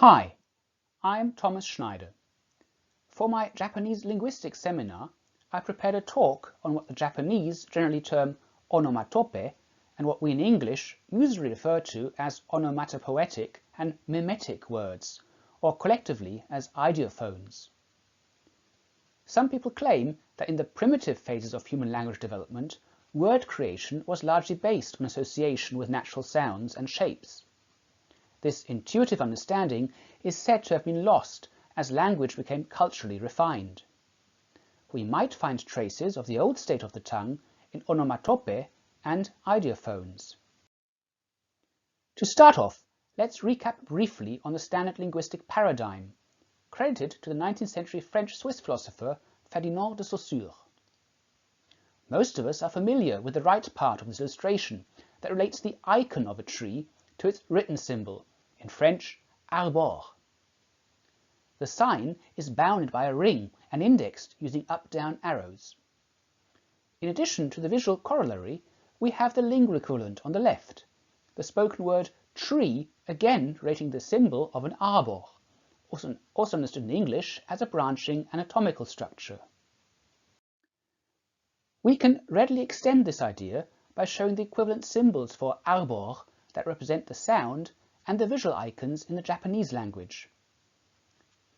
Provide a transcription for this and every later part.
Hi, I'm Thomas Schneider. For my Japanese linguistics seminar, I prepared a talk on what the Japanese generally term onomatope and what we in English usually refer to as onomatopoetic and mimetic words, or collectively as ideophones. Some people claim that in the primitive phases of human language development, word creation was largely based on association with natural sounds and shapes. This intuitive understanding is said to have been lost as language became culturally refined. We might find traces of the old state of the tongue in onomatope and ideophones. To start off, let's recap briefly on the standard linguistic paradigm, credited to the 19th century French-Swiss philosopher Ferdinand de Saussure. Most of us are familiar with the right part of this illustration that relates the icon of a tree to its written symbol, in French, arbre. The sign is bounded by a ring and indexed using up-down arrows. In addition to the visual corollary, we have the lingual equivalent on the left, the spoken word tree again relating the symbol of an arbre, also understood in English as a branching anatomical structure. We can readily extend this idea by showing the equivalent symbols for arbre that represent the sound and the visual icons in the Japanese language.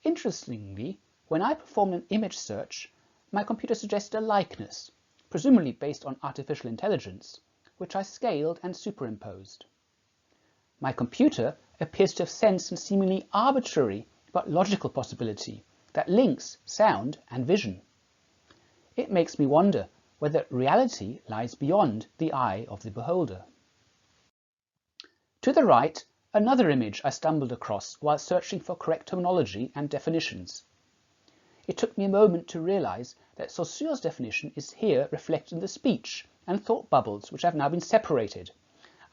Interestingly, when I performed an image search, my computer suggested a likeness, presumably based on artificial intelligence, which I scaled and superimposed. My computer appears to have sensed a seemingly arbitrary but logical possibility that links sound and vision. It makes me wonder whether reality lies beyond the eye of the beholder. To the right, another image I stumbled across while searching for correct terminology and definitions. It took me a moment to realize that Saussure's definition is here reflected in the speech and thought bubbles which have now been separated,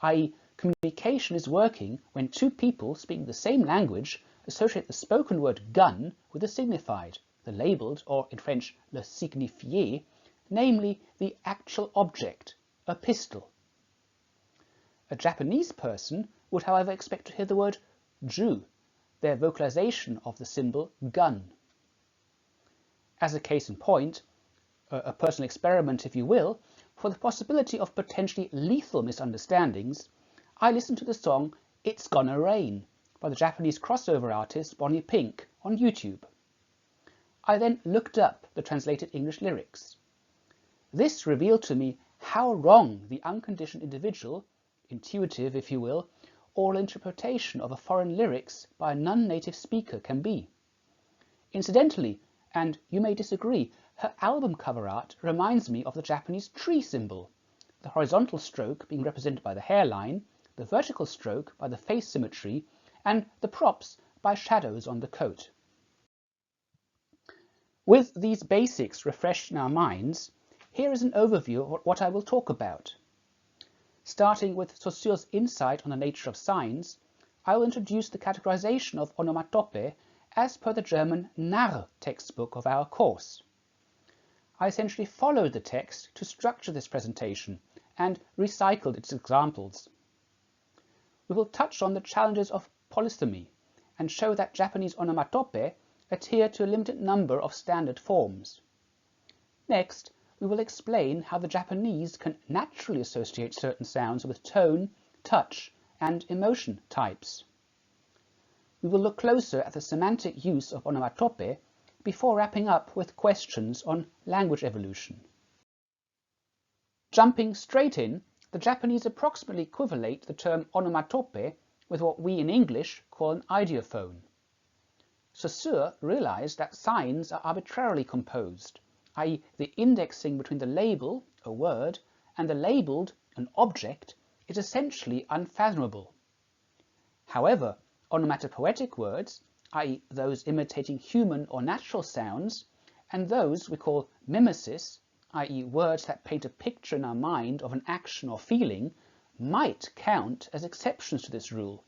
i.e. communication is working when two people speaking the same language associate the spoken word gun with the signified, the labelled, or in French, le signifié, namely the actual object, a pistol. A Japanese person would however expect to hear the word ju, their vocalization of the symbol gun. As a case in point, a personal experiment if you will, for the possibility of potentially lethal misunderstandings, I listened to the song It's Gonna Rain by the Japanese crossover artist Bonnie Pink on YouTube. I then looked up the translated English lyrics. This revealed to me how wrong the unconditioned individual, intuitive if you will, oral interpretation of a foreign lyrics by a non-native speaker can be. Incidentally, and you may disagree, her album cover art reminds me of the Japanese tree symbol, the horizontal stroke being represented by the hairline, the vertical stroke by the face symmetry, and the props by shadows on the coat. With these basics refreshed in our minds, here is an overview of what I will talk about. Starting with Saussure's insight on the nature of signs, I will introduce the categorization of onomatope as per the German narr textbook of our course. I essentially followed the text to structure this presentation and recycled its examples. We will touch on the challenges of polysemy and show that Japanese onomatope adhere to a limited number of standard forms. Next, we will explain how the Japanese can naturally associate certain sounds with tone, touch, and emotion types. We will look closer at the semantic use of onomatope before wrapping up with questions on language evolution. Jumping straight in, the Japanese approximately equivalate the term onomatope with what we in English call an ideophone. Saussure realized that signs are arbitrarily composed, i.e. the indexing between the label, a word, and the labelled, an object, is essentially unfathomable. However, onomatopoetic words, i.e. those imitating human or natural sounds, and those we call mimesis, i.e. words that paint a picture in our mind of an action or feeling, might count as exceptions to this rule.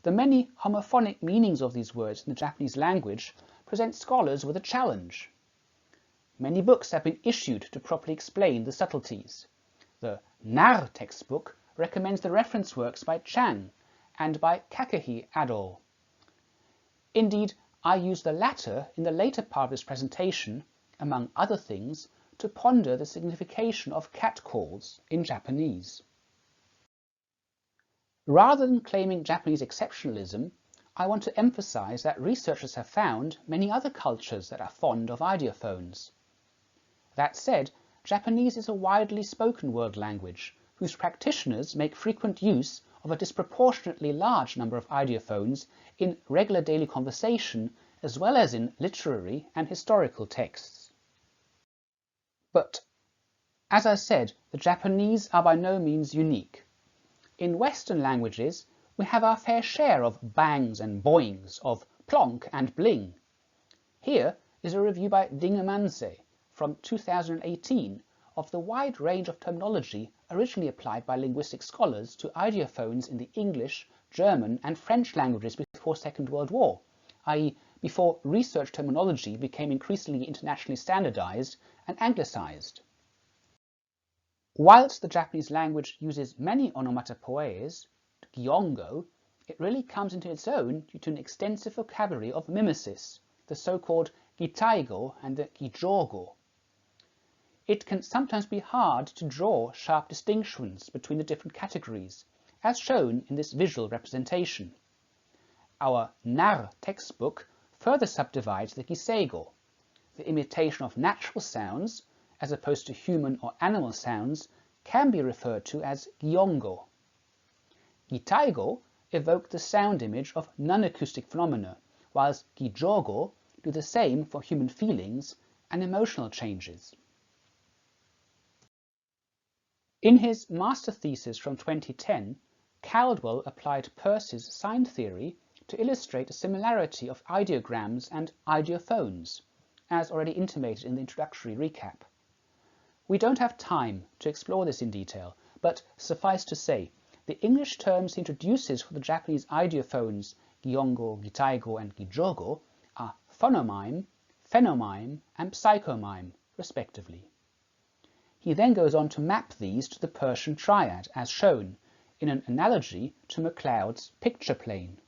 The many homophonic meanings of these words in the Japanese language present scholars with a challenge. Many books have been issued to properly explain the subtleties. The narr textbook recommends the reference works by Chang and by Kakehi et al. Indeed, I use the latter in the later part of this presentation, among other things, to ponder the signification of catcalls in Japanese. Rather than claiming Japanese exceptionalism, I want to emphasize that researchers have found many other cultures that are fond of ideophones. That said, Japanese is a widely spoken world language, whose practitioners make frequent use of a disproportionately large number of ideophones in regular daily conversation as well as in literary and historical texts. But, as I said, the Japanese are by no means unique. In Western languages, we have our fair share of bangs and boings, of plonk and bling. Here is a review by Dingemanse from 2018 of the wide range of terminology originally applied by linguistic scholars to ideophones in the English, German and French languages before Second World War, i.e. before research terminology became increasingly internationally standardized and anglicized. Whilst the Japanese language uses many onomatopoeias, gyongo, it really comes into its own due to an extensive vocabulary of mimesis, the so-called gitaigo and the gijogo. It can sometimes be hard to draw sharp distinctions between the different categories, as shown in this visual representation. Our narr textbook further subdivides the giseigo, the imitation of natural sounds, as opposed to human or animal sounds, can be referred to as gyongo. Gitaigo evoke the sound image of non-acoustic phenomena, whilst gijogo do the same for human feelings and emotional changes. In his master thesis from 2010, Caldwell applied Peirce's sign theory to illustrate a similarity of ideograms and ideophones, as already intimated in the introductory recap. We don't have time to explore this in detail, but suffice to say, the English terms he introduces for the Japanese ideophones gyongo, gitaigo and gijogo are phonomime, phenomime and psychomime, respectively. He then goes on to map these to the Persian triad, as shown, in an analogy to MacLeod's picture plane.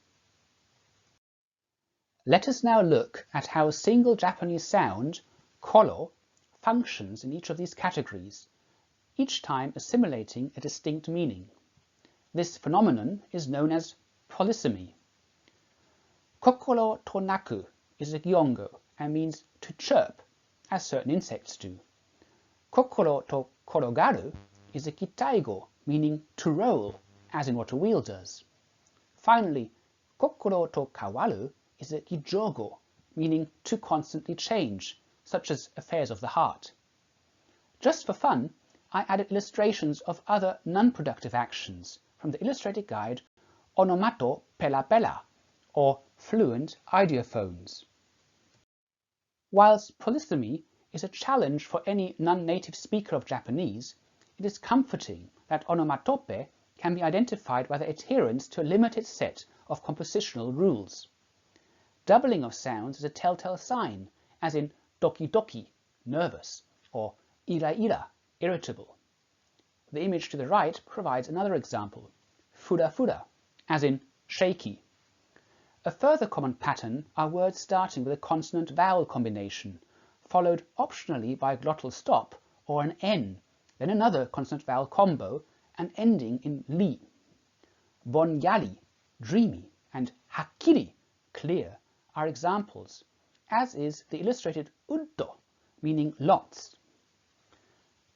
Let us now look at how a single Japanese sound, kolo, functions in each of these categories, each time assimilating a distinct meaning. This phenomenon is known as polysemy. Kokoro to naku is a gyongo and means to chirp, as certain insects do. Kokoro to korogaru is a gitaigo, meaning to roll, as in what a wheel does. Finally, kokoro to kawaru is a gijogo, meaning to constantly change, such as affairs of the heart. Just for fun, I added illustrations of other non-productive actions from the illustrated guide Onomatopoeia, or fluent ideophones. Whilst polysemy is a challenge for any non-native speaker of Japanese, it is comforting that onomatope can be identified by their adherence to a limited set of compositional rules. Doubling of sounds is a telltale sign, as in doki doki, nervous, or ira ira, irritable. The image to the right provides another example, fura fura, as in shaky. A further common pattern are words starting with a consonant-vowel combination, followed optionally by a glottal stop or an N, then another consonant-vowel combo, and ending in li. Bonyali, dreamy, and hakkiri, clear, are examples, as is the illustrated uddo, meaning lots.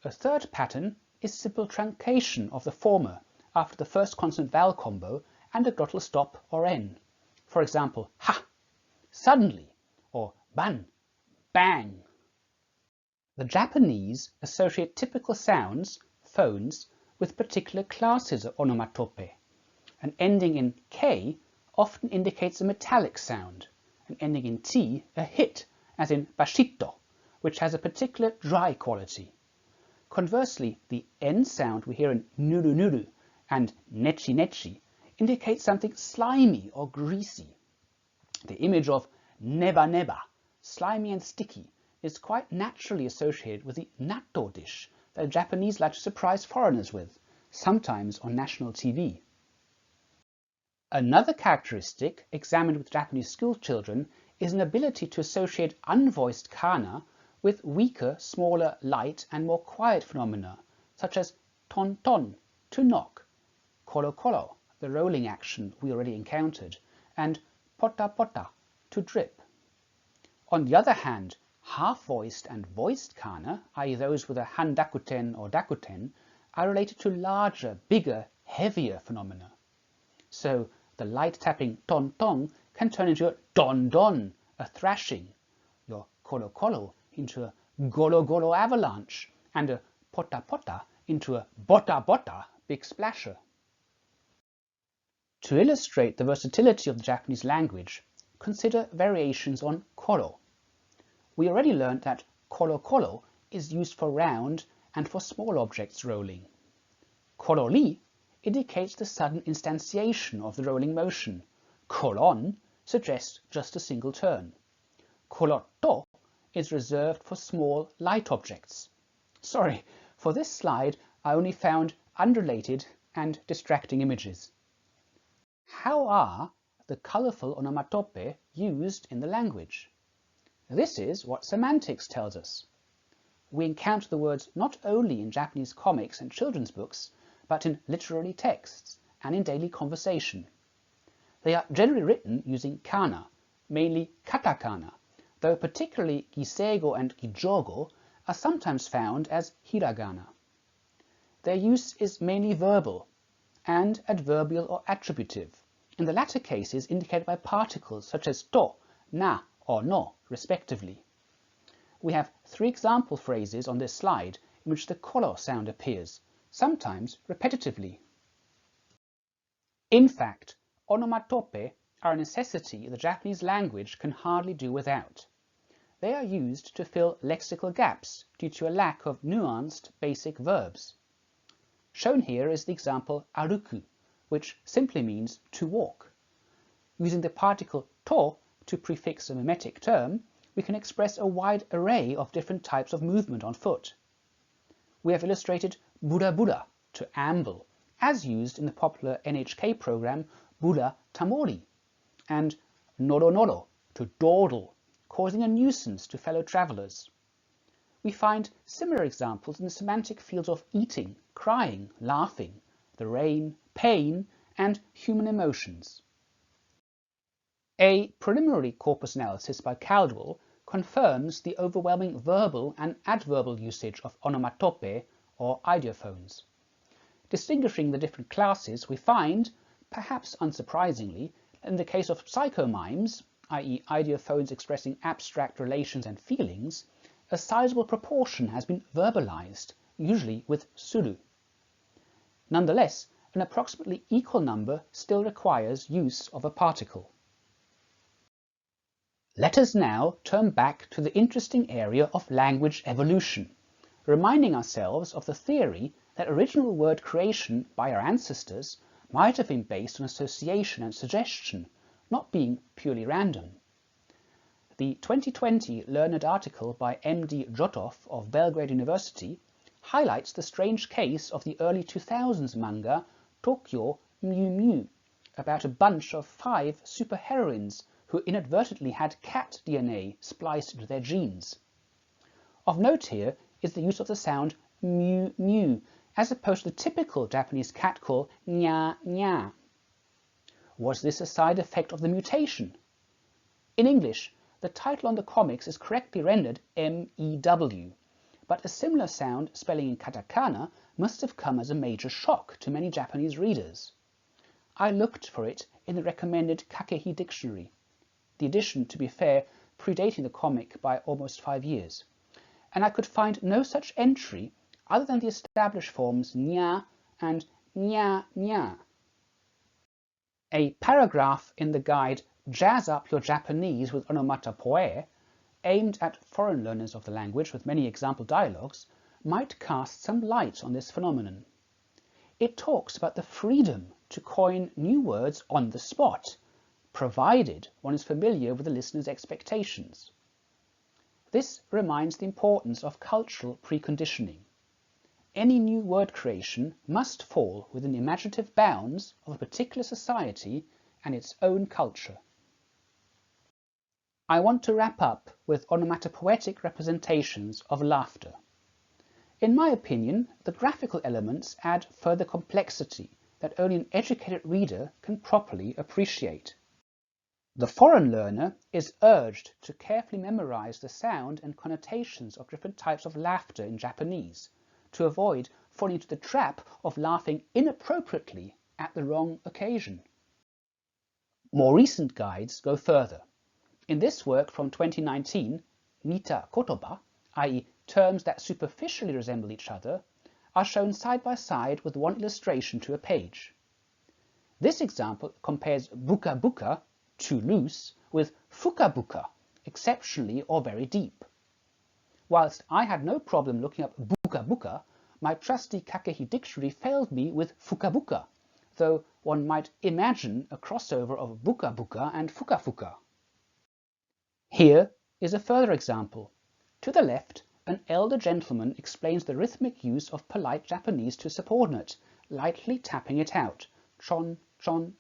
A third pattern is simple truncation of the former after the first consonant-vowel combo and a glottal stop or N. For example, ha, suddenly, or ban, bang. The Japanese associate typical sounds, phones, with particular classes of onomatope. An ending in k often indicates a metallic sound, an ending in t a hit, as in bashito, which has a particular dry quality. Conversely, the n sound we hear in nuru nuru and nechi nechi indicates something slimy or greasy. The image of neba neba, slimy and sticky, is quite naturally associated with the natto dish that the Japanese like to surprise foreigners with, sometimes on national TV. Another characteristic examined with Japanese school children is an ability to associate unvoiced kana with weaker, smaller, light and more quiet phenomena, such as ton ton, to knock, kolo kolo, the rolling action we already encountered, and pota pota, to drip. On the other hand, half-voiced and voiced kana, i.e. those with a handakuten or dakuten, are related to larger, bigger, heavier phenomena. So the light tapping ton ton can turn into a don don, a thrashing, your kolo kolo into a golo golo avalanche, and a pota pota into a bota bota, big splasher. To illustrate the versatility of the Japanese language, consider variations on koro. We already learned that kolo kolo is used for round and for small objects rolling. Korori indicates the sudden instantiation of the rolling motion. Cologne suggests just a single turn. Kolotto is reserved for small, light objects. Sorry, for this slide I only found unrelated and distracting images. How are the colourful onomatope used in the language? This is what semantics tells us. We encounter the words not only in Japanese comics and children's books, but in literary texts and in daily conversation. They are generally written using kana, mainly katakana, though particularly giseigo and gijogo are sometimes found as hiragana. Their use is mainly verbal and adverbial or attributive, in the latter cases indicated by particles such as to, na, or no, respectively. We have 3 example phrases on this slide in which the kolo sound appears, sometimes repetitively. In fact, onomatope are a necessity the Japanese language can hardly do without. They are used to fill lexical gaps due to a lack of nuanced basic verbs. Shown here is the example aruku, which simply means to walk. Using the particle to prefix a mimetic term, we can express a wide array of different types of movement on foot. We have illustrated bura to amble, as used in the popular NHK program Bura Tamori, and noro to dawdle, causing a nuisance to fellow travellers. We find similar examples in the semantic fields of eating, crying, laughing, the rain, pain, and human emotions. A preliminary corpus analysis by Caldwell confirms the overwhelming verbal and adverbial usage of onomatope or ideophones. Distinguishing the different classes, we find, perhaps unsurprisingly, in the case of psychomimes, i.e. ideophones expressing abstract relations and feelings, a sizable proportion has been verbalized, usually with suru. Nonetheless, an approximately equal number still requires use of a particle. Let us now turn back to the interesting area of language evolution, reminding ourselves of the theory that original word creation by our ancestors might have been based on association and suggestion, not being purely random. The 2020 learned article by M.D. Jotov of Belgrade University highlights the strange case of the early 2000s manga Tokyo Mew Mew, about a bunch of 5 superheroines who inadvertently had cat DNA spliced into their genes. Of note here is the use of the sound mew mew, as opposed to the typical Japanese cat call nya nya. Was this a side effect of the mutation? In English, the title on the comics is correctly rendered MEW, but a similar sound spelling in katakana must have come as a major shock to many Japanese readers. I looked for it in the recommended Kakehi dictionary, the edition, to be fair, predating the comic by almost 5 years, and I could find no such entry other than the established forms nya and nya nya. A paragraph in the guide Jazz Up Your Japanese with Onomatopoeia, aimed at foreign learners of the language with many example dialogues, might cast some light on this phenomenon. It talks about the freedom to coin new words on the spot, provided one is familiar with the listener's expectations. This reminds the importance of cultural preconditioning. Any new word creation must fall within the imaginative bounds of a particular society and its own culture. I want to wrap up with onomatopoetic representations of laughter. In my opinion, the graphical elements add further complexity that only an educated reader can properly appreciate. The foreign learner is urged to carefully memorize the sound and connotations of different types of laughter in Japanese, to avoid falling into the trap of laughing inappropriately at the wrong occasion. More recent guides go further. In this work from 2019, Nita Kotoba, i.e. terms that superficially resemble each other, are shown side by side with one illustration to a page. This example compares buka buka, too loose, with fuka buka, exceptionally or very deep. Whilst I had no problem looking up buka buka, my trusty Kakehi dictionary failed me with fuka buka, though one might imagine a crossover of buka buka and fuka fuka. Here is a further example. To the left, an elder gentleman explains the rhythmic use of polite Japanese to subordinate, lightly tapping it out, chon, chon.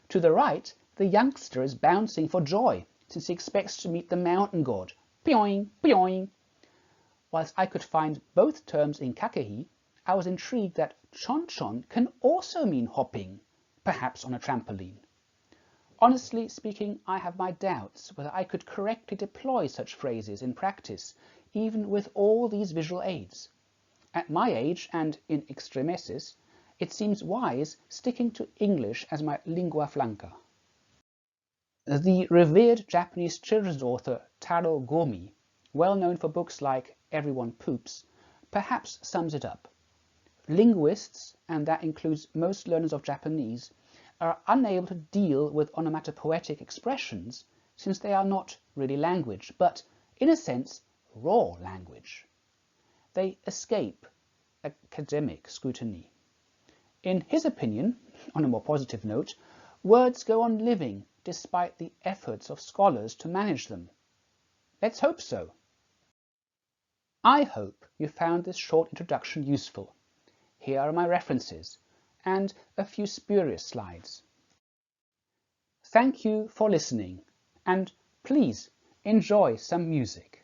To the right, the youngster is bouncing for joy, since he expects to meet the mountain god, pyoing, pyoing. Whilst I could find both terms in Kakehi, I was intrigued that chon chon can also mean hopping, perhaps on a trampoline. Honestly speaking, I have my doubts whether I could correctly deploy such phrases in practice, even with all these visual aids. At my age and in extremesis, it seems wise sticking to English as my lingua franca. The revered Japanese children's author Taro Gomi, well known for books like Everyone Poops, perhaps sums it up. Linguists, and that includes most learners of Japanese, are unable to deal with onomatopoetic expressions since they are not really language, but, in a sense, raw language. They escape academic scrutiny. In his opinion, on a more positive note, words go on living despite the efforts of scholars to manage them. Let's hope so. I hope you found this short introduction useful. Here are my references, and a few spurious slides. Thank you for listening, and please enjoy some music.